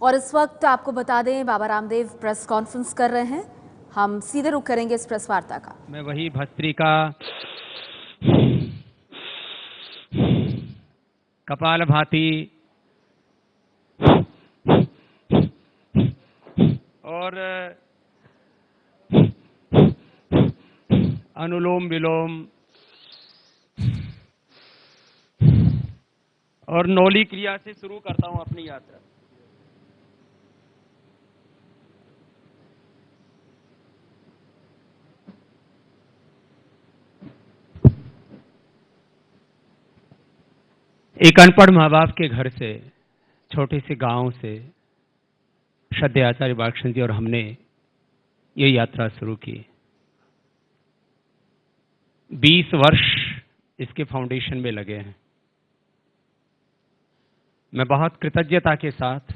और इस वक्त आपको बता दें बाबा रामदेव प्रेस कॉन्फ्रेंस कर रहे हैं। हम सीधे रुख करेंगे इस प्रेस वार्ता का। मैं वही भस्त्रिका, कपालभाति और अनुलोम विलोम और नौली क्रिया से शुरू करता हूं अपनी यात्रा। एक अनपढ़ माँ बाप के घर से, छोटे से गांव से श्रद्धेय आचार्य बालकृष्ण जी और हमने ये यात्रा शुरू की। 20 वर्ष इसके फाउंडेशन में लगे हैं। मैं बहुत कृतज्ञता के साथ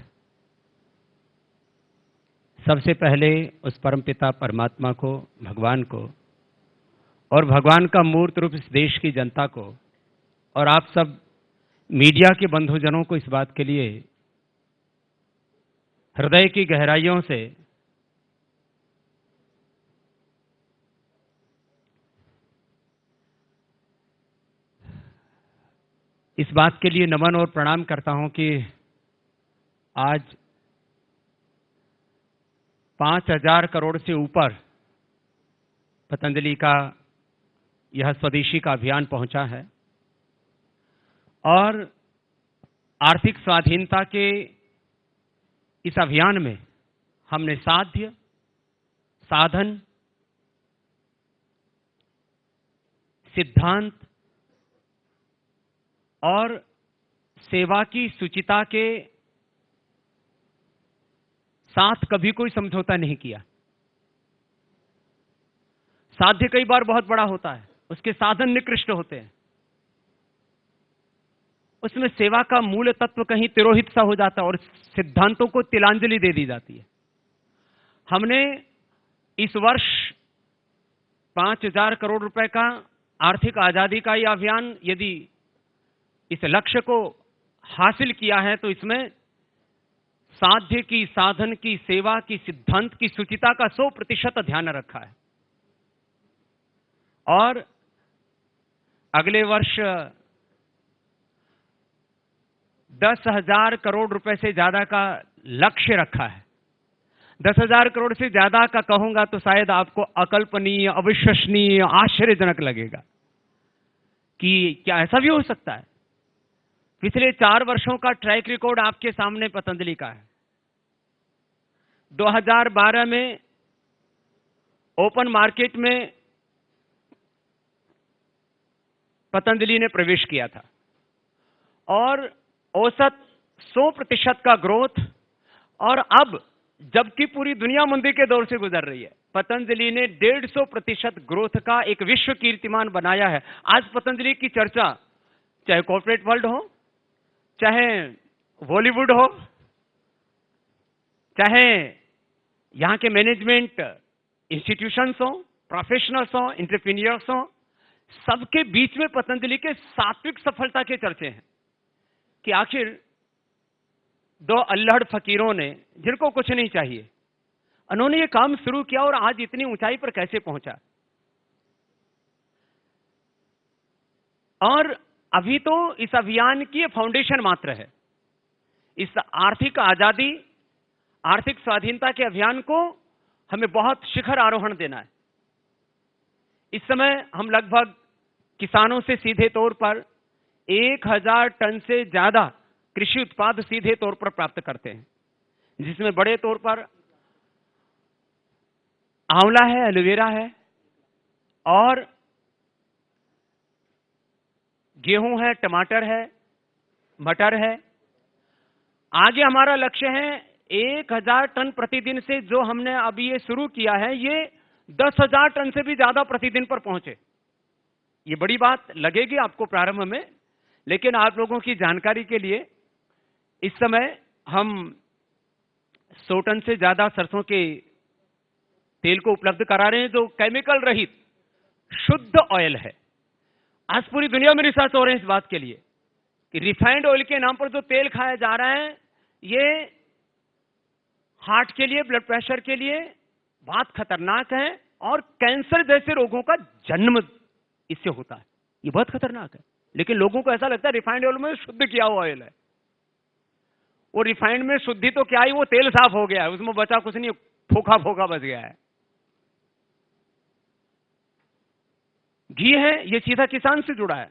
सबसे पहले उस परमपिता परमात्मा को, भगवान को और भगवान का मूर्त रूप इस देश की जनता को और आप सब मीडिया के बंधुजनों को इस बात के लिए हृदय की गहराइयों से इस बात के लिए नमन और प्रणाम करता हूं कि आज 5,000 करोड़ से ऊपर पतंजलि का यह स्वदेशी का अभियान पहुंचा है और आर्थिक स्वाधीनता के इस अभियान में हमने साध्य, साधन, सिद्धांत और सेवा की सुचिता के साथ कभी कोई समझौता नहीं किया। साध्य कई बार बहुत बड़ा होता है, उसके साधन निकृष्ट होते हैं, उसमें सेवा का मूल तत्व कहीं तिरोहित सा हो जाता है और सिद्धांतों को तिलांजलि दे दी जाती है। हमने इस वर्ष 5,000 करोड़ रुपए का आर्थिक आजादी का यह अभियान यदि इस लक्ष्य को हासिल किया है तो इसमें साध्य की, साधन की, सेवा की, सिद्धांत की सुचिता का 100% ध्यान रखा है। और अगले वर्ष 10,000 करोड़ रुपए से ज्यादा का लक्ष्य रखा है। 10,000 करोड़ से ज्यादा का कहूंगा तो शायद आपको अकल्पनीय, अविश्वसनीय, आश्चर्यजनक लगेगा कि क्या ऐसा भी हो सकता है। पिछले 4 वर्षों का ट्रैक रिकॉर्ड आपके सामने पतंजलि का है। 2012 में ओपन मार्केट में पतंजलि ने प्रवेश किया था और औसत 100% का ग्रोथ, और अब जबकि पूरी दुनिया मंदी के दौर से गुजर रही है, पतंजलि ने 150% ग्रोथ का एक विश्व कीर्तिमान बनाया है। आज पतंजलि की चर्चा चाहे कॉर्पोरेट वर्ल्ड हो, चाहे बॉलीवुड हो, चाहे यहां के मैनेजमेंट इंस्टीट्यूशंस हो, प्रोफेशनल्स हो, एंटरप्रेन्योर्स हो, सबके बीच में पतंजलि के सात्विक सफलता के चर्चे हैं कि आखिर 2 अल्लड़ फकीरों ने, जिनको कुछ नहीं चाहिए, उन्होंने ये काम शुरू किया और आज इतनी ऊंचाई पर कैसे पहुंचा। और अभी तो इस अभियान की फाउंडेशन मात्र है। इस आर्थिक आजादी, आर्थिक स्वाधीनता के अभियान को हमें बहुत शिखर आरोहण देना है। इस समय हम लगभग किसानों से सीधे तौर पर 1,000 टन से ज्यादा कृषि उत्पाद सीधे तौर पर प्राप्त करते हैं, जिसमें बड़े तौर पर आंवला है, एलोवेरा है और गेहूं है, टमाटर है, मटर है। आगे हमारा लक्ष्य है 1,000 टन प्रतिदिन से जो हमने अभी ये शुरू किया है, ये 10,000 टन से भी ज्यादा प्रतिदिन पर पहुंचे। ये बड़ी बात लगेगी आपको प्रारंभ में, लेकिन आप लोगों की जानकारी के लिए इस समय हम 100 टन से ज्यादा सरसों के तेल को उपलब्ध करा रहे हैं, जो केमिकल रहित शुद्ध ऑयल है। आज पूरी दुनिया में रिसर्च हो रहे हैं इस बात के लिए कि रिफाइंड ऑयल के नाम पर जो तेल खाया जा रहा है, ये हार्ट के लिए, ब्लड प्रेशर के लिए बहुत खतरनाक है, और कैंसर जैसे रोगों का जन्म इससे होता है। ये बहुत खतरनाक है। लेकिन लोगों को ऐसा लगता है रिफाइंड ऑयल में शुद्ध किया हुआ ऑयल है। वो रिफाइंड में शुद्धि तो क्या ही, वो तेल साफ हो गया है, उसमें बचा कुछ नहीं, फोखा फोखा बच गया है। घी है, ये सीधा किसान से जुड़ा है,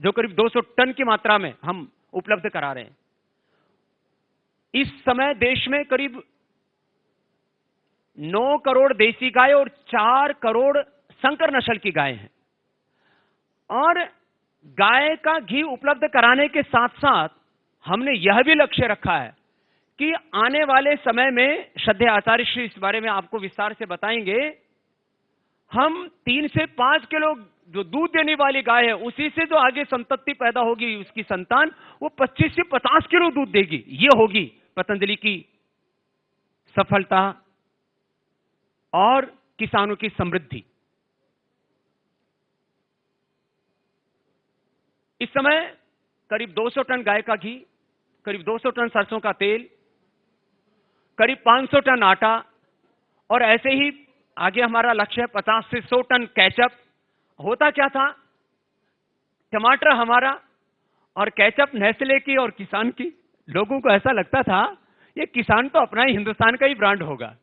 जो करीब 200 टन की मात्रा में हम उपलब्ध करा रहे हैं। इस समय देश में करीब 9 करोड़ देसी गाय और 4 करोड़ संकर नस्ल की गाय हैं। और गाय का घी उपलब्ध कराने के साथ साथ हमने यह भी लक्ष्य रखा है कि आने वाले समय में, श्रद्धेय आचार्य श्री इस बारे में आपको विस्तार से बताएंगे, हम 3 से 5 किलो जो दूध देने वाली गाय है, उसी से जो आगे संतति पैदा होगी, उसकी संतान, वो 25 से 50 किलो दूध देगी। ये होगी पतंजलि की सफलता और किसानों की समृद्धि। इस समय करीब 200 टन गाय का घी, करीब 200 टन सरसों का तेल, करीब 500 टन आटा, और ऐसे ही आगे हमारा लक्ष्य है 50 से 100 टन केचप। होता क्या था, टमाटर हमारा और केचप नेस्ले की और किसान की। लोगों को ऐसा लगता था ये किसान तो अपना ही, हिंदुस्तान का ही ब्रांड होगा।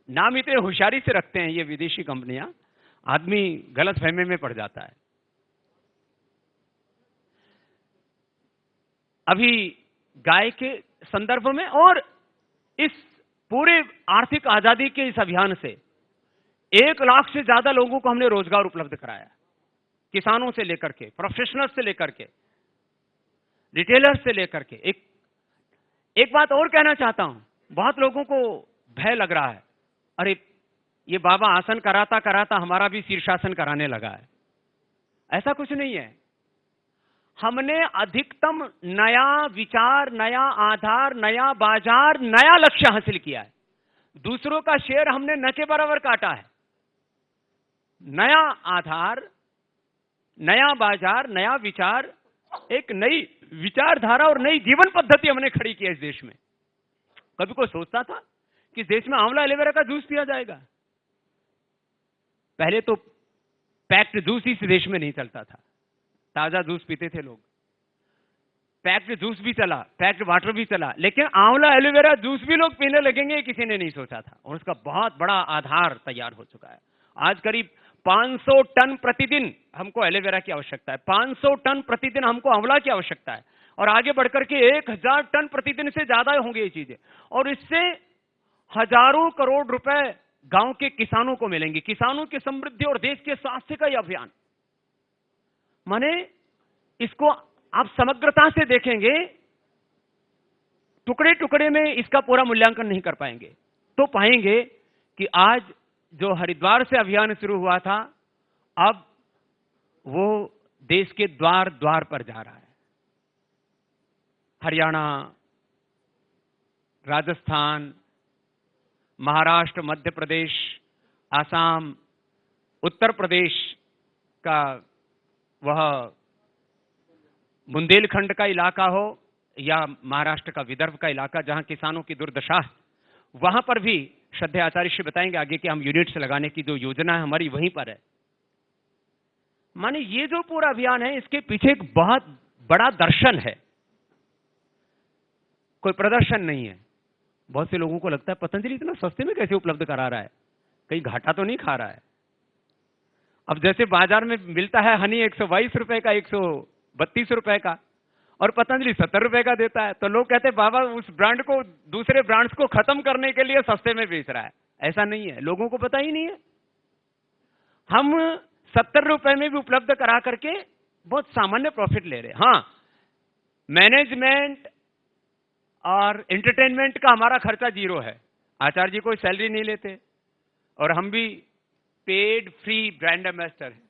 नाम इतने होशियारी से रखते हैं ये विदेशी कंपनियां, आदमी गलत फहमी में पड़ जाता है। अभी गाय के संदर्भ में और इस पूरे आर्थिक आजादी के इस अभियान से 1 लाख से ज्यादा लोगों को हमने रोजगार उपलब्ध कराया, किसानों से लेकर के, प्रोफेशनल्स से लेकर के, रिटेलर्स से लेकर के। एक बात और कहना चाहता हूं, बहुत लोगों को भय लग रहा है, अरे ये बाबा आसन कराता कराता हमारा भी शीर्षासन कराने लगा है। ऐसा कुछ नहीं है। हमने अधिकतम नया विचार, नया आधार, नया बाजार, नया लक्ष्य हासिल किया है। दूसरों का शेर हमने न के बराबर काटा है। नया आधार, नया बाजार, नया विचार, एक नई विचारधारा और नई जीवन पद्धति हमने खड़ी की है इस देश में। कभी कोई सोचता था कि इस देश में आंवला एलोवेरा का जूस पिया जाएगा? पहले तो पैक्ड जूस इस देश में नहीं चलता था, ताजा जूस पीते थे लोग। पैक्ड जूस भी चला, पैक्ड वाटर भी चला, लेकिन आंवला एलोवेरा जूस भी लोग पीने लगेंगे किसी ने नहीं सोचा था, और उसका बहुत बड़ा आधार तैयार हो चुका है। आज करीब 500 टन प्रतिदिन हमको एलोवेरा की आवश्यकता है, 500 टन प्रतिदिन हमको आंवला की आवश्यकता है, और आगे बढ़कर के 1000 टन प्रतिदिन से ज्यादा होंगे ये चीजें। और इससे हजारों करोड़ रुपए गांव के किसानों को मिलेंगे। किसानों की समृद्धि और देश के स्वास्थ्य का यह अभियान, माने इसको आप समग्रता से देखेंगे, टुकड़े टुकड़े में इसका पूरा मूल्यांकन नहीं कर पाएंगे, तो पाएंगे कि आज जो हरिद्वार से अभियान शुरू हुआ था, अब वो देश के द्वार द्वार पर जा रहा है। हरियाणा, राजस्थान, महाराष्ट्र, मध्य प्रदेश, आसाम, उत्तर प्रदेश का वह बुंदेलखंड का इलाका हो या महाराष्ट्र का विदर्भ का इलाका जहां किसानों की दुर्दशा है, वहां पर भी श्रद्धेय आचार्य श्री बताएंगे आगे कि हम यूनिट्स लगाने की जो योजना है हमारी वहीं पर है। माने ये जो पूरा अभियान है, इसके पीछे एक बहुत बड़ा दर्शन है, कोई प्रदर्शन नहीं है। बहुत से लोगों को लगता है पतंजलि इतना सस्ते में कैसे उपलब्ध करा रहा है, कहीं घाटा तो नहीं खा रहा है। अब जैसे बाजार में मिलता है हनी 122 रुपए का, 132 रुपए का, और पतंजलि 70 रुपए का देता है, तो लोग कहते हैं बाबा उस ब्रांड को, दूसरे ब्रांड्स को खत्म करने के लिए सस्ते में बेच रहा है। ऐसा नहीं है, लोगों को पता ही नहीं है। हम 70 रुपए में भी उपलब्ध करा करके बहुत सामान्य प्रॉफिट ले रहे हैं। हाँ, मैनेजमेंट और एंटरटेनमेंट का हमारा खर्चा 0 है। आचार्य जी कोई सैलरी नहीं लेते, और हम भी पेड फ्री ब्रांड एम्बेसडर हैं।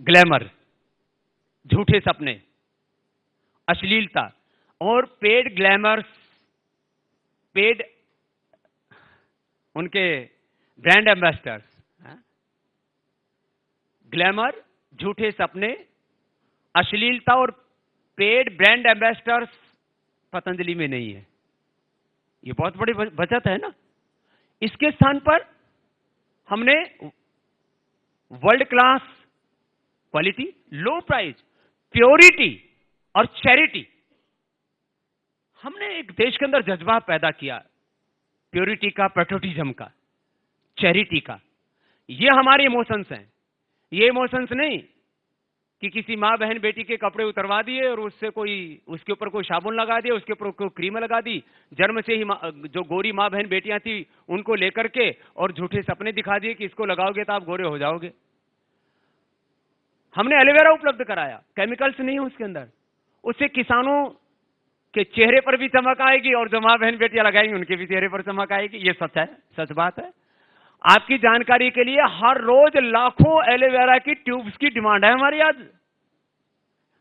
ग्लैमर, झूठे सपने, अश्लीलता और पेड ग्लैमर्स, पेड उनके ब्रांड एम्बेसडर्स, ग्लैमर, झूठे सपने, अश्लीलता और पेड ब्रांड एम्बेसडर्स पतंजलि में नहीं है। ये बहुत बड़ी बचत है ना। इसके स्थान पर हमने वर्ल्ड क्लास क्वालिटी, लो प्राइस, प्योरिटी और चैरिटी, हमने एक देश के अंदर जज्बा पैदा किया, प्योरिटी का, पेट्रोटिज्म का, चैरिटी का। ये हमारे इमोशंस हैं। ये इमोशंस नहीं कि किसी माँ बहन बेटी के कपड़े उतरवा दिए और उससे उसके ऊपर कोई साबुन लगा दिया, उसके ऊपर कोई क्रीम लगा दी, जन्म से ही जो गोरी माँ बहन बेटियां थी उनको लेकर के और झूठे सपने दिखा दिए कि इसको लगाओगे तो आप गोरे हो जाओगे। हमने एलोवेरा उपलब्ध कराया, केमिकल्स नहीं है उसके अंदर, उससे किसानों के चेहरे पर भी चमक आएगी और जो माँ बहन बेटियां लगाएंगी उनके भी चेहरे पर चमक आएगी। ये सच है, सच बात है। आपकी जानकारी के लिए हर रोज लाखों एलोवेरा की ट्यूब्स की डिमांड है हमारी। आज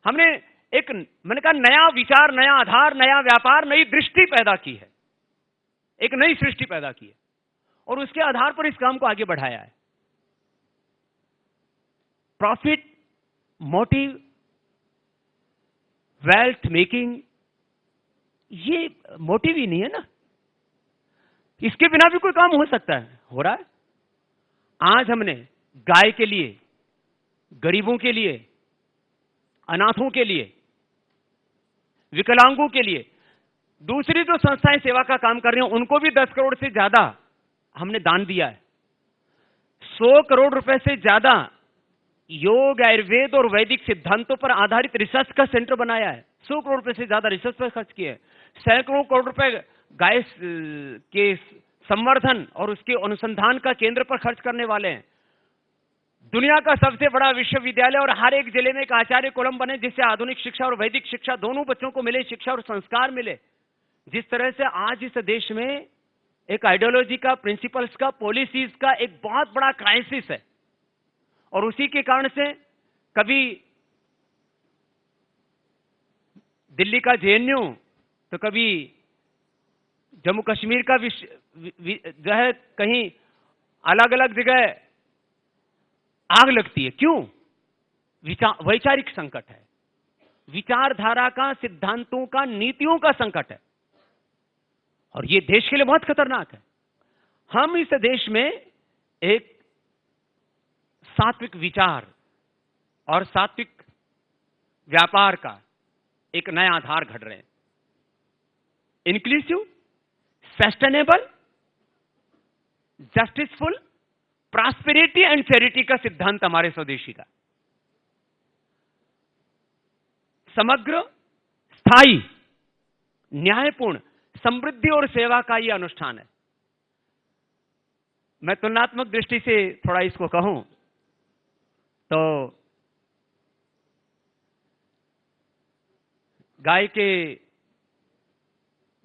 हमने मैंने कहा नया विचार, नया आधार, नया व्यापार, नई दृष्टि पैदा की है, एक नई सृष्टि पैदा की है और उसके आधार पर इस काम को आगे बढ़ाया है। प्रॉफिट मोटिव, वेल्थ मेकिंग, ये मोटिव ही नहीं है ना। इसके बिना भी कोई काम हो सकता है, हो रहा है। आज हमने गाय के लिए, गरीबों के लिए, अनाथों के लिए, विकलांगों के लिए, दूसरी जो संस्थाएं सेवा का काम कर रही हैं उनको भी 10 करोड़ से ज्यादा हमने दान दिया है। 100 करोड़ रुपए से ज्यादा योग, आयुर्वेद और वैदिक सिद्धांतों पर आधारित रिसर्च का सेंटर बनाया है। 100 करोड़ रुपए से ज्यादा रिसर्च पर खर्च किए। सैकड़ों करोड़ रुपए गाय के संवर्धन और उसके अनुसंधान का केंद्र पर खर्च करने वाले हैं। दुनिया का सबसे बड़ा विश्वविद्यालय और हर एक जिले में एक आचार्य कुलम बने, जिससे आधुनिक शिक्षा और वैदिक शिक्षा दोनों बच्चों को मिले, शिक्षा और संस्कार मिले। जिस तरह से आज इस देश में एक आइडियोलॉजी का, प्रिंसिपल्स का, पॉलिसीज का एक बहुत बड़ा क्राइसिस है और उसी के कारण से कभी दिल्ली का जेएनयू तो कभी जम्मू कश्मीर का जो है कहीं अलग अलग जगह आग लगती है। क्यों? वैचारिक संकट है, विचारधारा का, सिद्धांतों का, नीतियों का संकट है और यह देश के लिए बहुत खतरनाक है। हम इस देश में एक सात्विक विचार और सात्विक व्यापार का एक नया आधार घड़ रहे हैं। Inclusive, sustainable, justiceful, prosperity and charity का सिद्धांत हमारे स्वदेशी का। समग्र, स्थायी, न्यायपूर्ण, समृद्धि और सेवा का यह अनुष्ठान है। मैं तुलनात्मक दृष्टि से थोड़ा इसको कहूं तो गाय के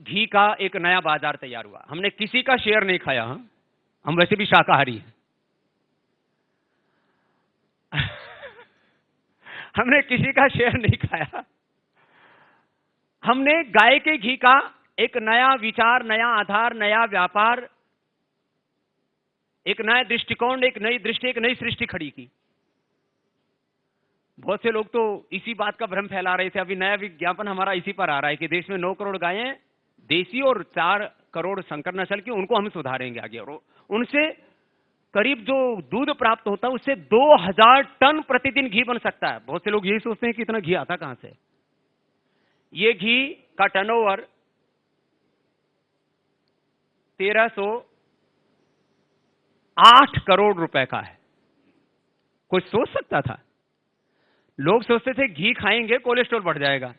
घी का एक नया बाजार तैयार हुआ। हमने किसी का शेयर नहीं खाया, हम वैसे भी शाकाहारी हैं। हमने किसी का शेयर नहीं खाया। हमने गाय के घी का एक नया विचार, नया आधार, नया व्यापार, एक नया दृष्टिकोण, एक नई दृष्टि, एक नई सृष्टि खड़ी की। बहुत से लोग तो इसी बात का भ्रम फैला रहे थे। अभी नया विज्ञापन हमारा इसी पर आ रहा है कि देश में 9 करोड़ गायें देसी और 4 करोड़ संकर नस्ल की, उनको हम सुधारेंगे आगे और उनसे करीब जो दूध प्राप्त होता है उससे 2000 टन प्रतिदिन घी बन सकता है। बहुत से लोग यही सोचते हैं कि इतना घी आता कहां से। ये घी का टर्नओवर 1308 करोड़ रुपए का है। कोई सोच सकता था? लोग सोचते थे घी खाएंगे कोलेस्ट्रॉल बढ़ जाएगा।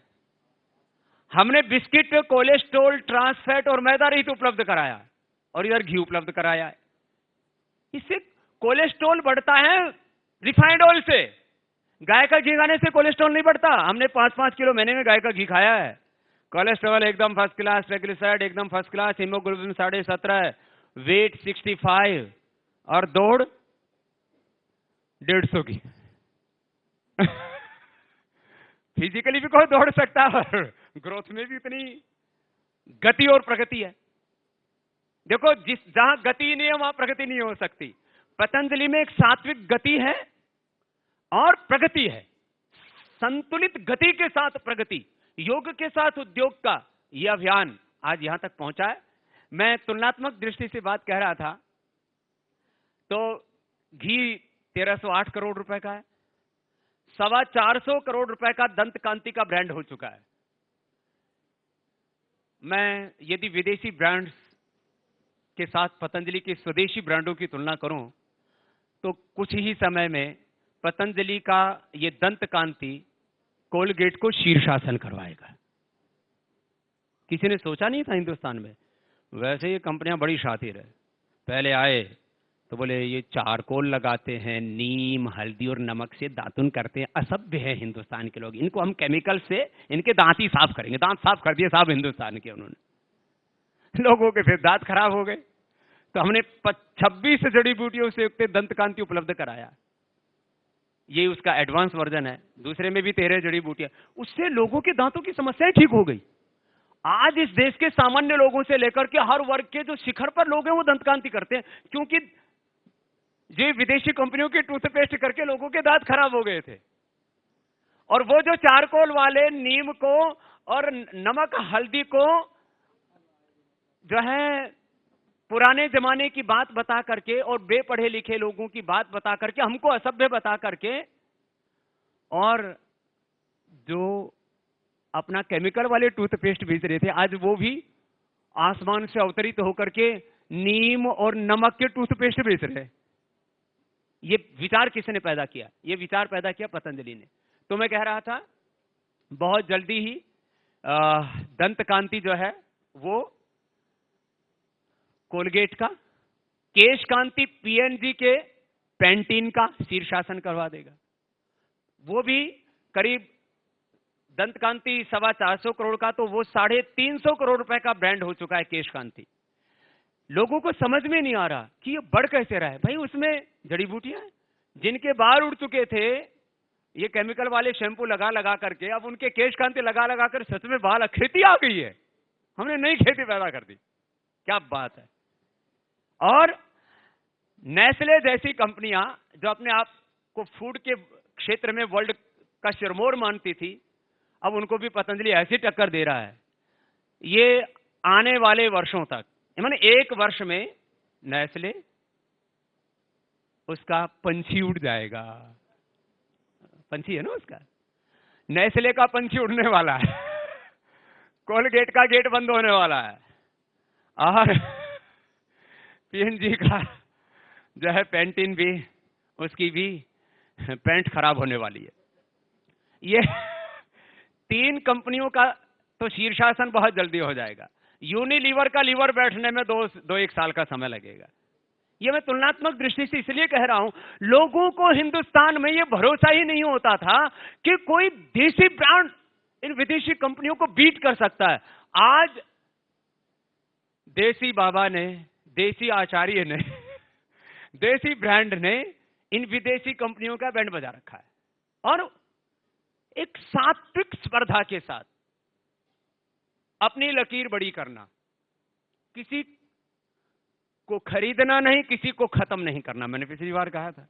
हमने बिस्किट, कोलेस्ट्रॉल, ट्रांसफैट और मैदा रहित उपलब्ध कराया और इधर घी उपलब्ध कराया है। इससे कोलेस्ट्रॉल बढ़ता है रिफाइंड ऑयल से। गाय का घी खाने से कोलेस्ट्रॉल नहीं बढ़ता। हमने 5-5 किलो महीने में गाय का घी खाया है। कोलेस्ट्रॉल एकदम फर्स्ट क्लास, ट्राइग्लिसराइड एकदम फर्स्ट क्लास, हीमोग्लोबिन 17.5, वेट 65 और दौड़ 150 की। फिजिकली भी कोई दौड़ सकता है और ग्रोथ में भी इतनी गति और प्रगति है। देखो, जहां गति नहीं है वहां प्रगति नहीं हो सकती। पतंजलि में एक सात्विक गति है और प्रगति है। संतुलित गति के साथ प्रगति, योग के साथ उद्योग का ये अभियान आज यहां तक पहुंचा है। मैं तुलनात्मक दृष्टि से बात कह रहा था तो घी 1308 करोड़ रुपए का है, 425 करोड़ रुपए का दंत कांति का ब्रांड हो चुका है। मैं यदि विदेशी ब्रांड्स के साथ पतंजलि के स्वदेशी ब्रांडों की तुलना करूं तो कुछ ही समय में पतंजलि का ये दंत कांति कोलगेट को शीर्षासन करवाएगा। किसी ने सोचा नहीं था हिंदुस्तान में। वैसे ये कंपनियां बड़ी शातिर है। पहले आए तो बोले ये चारकोल लगाते हैं, नीम हल्दी और नमक से दातुन करते हैं, असभ्य है हिंदुस्तान के लोग, इनको हम केमिकल से इनके दांत ही साफ करेंगे। दांत साफ कर दिए साहब हिंदुस्तान के उन्होंने। लोगों के फिर दांत खराब हो गए तो हमने 26 जड़ी बूटियों से युक्त दंत कांति उपलब्ध कराया। ये उसका एडवांस वर्जन है। दूसरे में भी 13 जड़ी बूटियां, उससे लोगों के दांतों की समस्याएं ठीक हो गई। आज इस देश के सामान्य लोगों से लेकर के हर वर्ग के जो शिखर पर लोग हैं वो दंत कांति करते हैं, क्योंकि ये विदेशी कंपनियों की टूथपेस्ट करके लोगों के दांत खराब हो गए थे। और वो जो चारकोल वाले नीम को और नमक हल्दी को जो है पुराने जमाने की बात बता करके और बेपढ़े लिखे लोगों की बात बता करके, हमको असभ्य बता करके, और जो अपना केमिकल वाले टूथपेस्ट बेच रहे थे आज वो भी आसमान से अवतरित होकर के नीम और नमक के टूथपेस्ट बेच रहे हैं। ये विचार किसने पैदा किया? ये विचार पैदा किया पतंजलि ने। तो मैं कह रहा था बहुत जल्दी ही दंत कांति जो है वो कोलगेट का, केश कांति पीएनजी के पेंटीन का शीर्षासन करवा देगा। वो भी करीब दंत कांति 425 करोड़ का, तो वो 350 करोड़ रुपए का ब्रांड हो चुका है केश कांति। लोगों को समझ में नहीं आ रहा कि ये बढ़ कैसे रहा है। भाई उसमें जड़ी बूटियां हैं, जिनके बाल उड़ चुके थे ये केमिकल वाले शैंपू लगा लगा करके, अब उनके केश कांति लगा लगा कर सच में बाल खेती आ गई है। हमने नई खेती पैदा कर दी। क्या बात है। और नेस्ले जैसी कंपनियां जो अपने आप को फूड के क्षेत्र में वर्ल्ड का सिरमौर मानती थी, अब उनको भी पतंजलि ऐसी टक्कर दे रहा है। ये आने वाले वर्षों तक, माने 1 वर्ष में नेस्ले उसका पंछी उड़ जाएगा। पंछी है ना उसका, नेस्ले का पंछी उड़ने वाला है। कोलगेट का गेट बंद होने वाला है और पीएनजी का जो है पेंटीन भी, उसकी भी पैंट खराब होने वाली है। ये 3 कंपनियों का तो शीर्षासन बहुत जल्दी हो जाएगा। यूनिलीवर का लीवर बैठने में 2-1 साल का समय लगेगा। ये मैं तुलनात्मक दृष्टि से इसलिए कह रहा हूं, लोगों को हिंदुस्तान में ये भरोसा ही नहीं होता था कि कोई देसी ब्रांड इन विदेशी कंपनियों को बीट कर सकता है। आज देसी बाबा ने, देसी आचार्य ने, देसी ब्रांड ने इन विदेशी कंपनियों का बैंड बजा रखा है। और एक सात्विक स्पर्धा के साथ अपनी लकीर बड़ी करना, किसी को खरीदना नहीं, किसी को खत्म नहीं करना। मैंने पिछली बार कहा था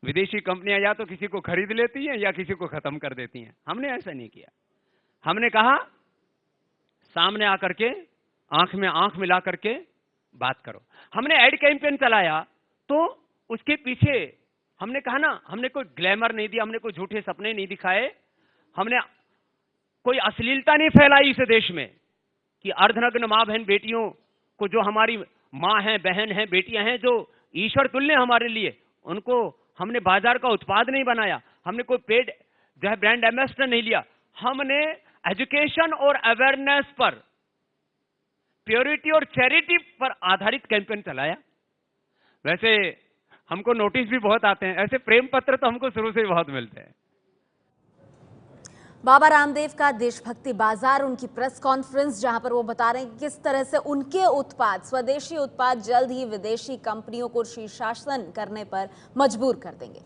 विदेशी कंपनियां या तो किसी को खरीद लेती हैं या किसी को खत्म कर देती हैं। हमने ऐसा नहीं किया। हमने कहा सामने आकर के आंख में आंख मिला करके बात करो। हमने एड कैंपेन चलाया तो उसके पीछे हमने कहा ना, हमने कोई ग्लैमर नहीं दिया, हमने कोई झूठे सपने नहीं दिखाए, हमने कोई अश्लीलता नहीं फैलाई इस देश में कि अर्धनग्न मां बहन बेटियों को, जो हमारी मां हैं, बहन हैं, बेटियां हैं, जो ईश्वर तुल्य हमारे लिए, उनको हमने बाजार का उत्पाद नहीं बनाया। हमने कोई पेड जो है ब्रांड एम्बेसडर नहीं लिया। हमने एजुकेशन और अवेयरनेस पर, प्योरिटी और चैरिटी पर आधारित कैंपेन चलाया। वैसे हमको नोटिस भी बहुत आते हैं, ऐसे प्रेम पत्र तो हमको शुरू से ही बहुत मिलते हैं। बाबा रामदेव का देशभक्ति बाजार, उनकी प्रेस कॉन्फ्रेंस, जहां पर वो बता रहे हैं कि किस तरह से उनके उत्पाद, स्वदेशी उत्पाद जल्द ही विदेशी कंपनियों को शीर्षासन करने पर मजबूर कर देंगे।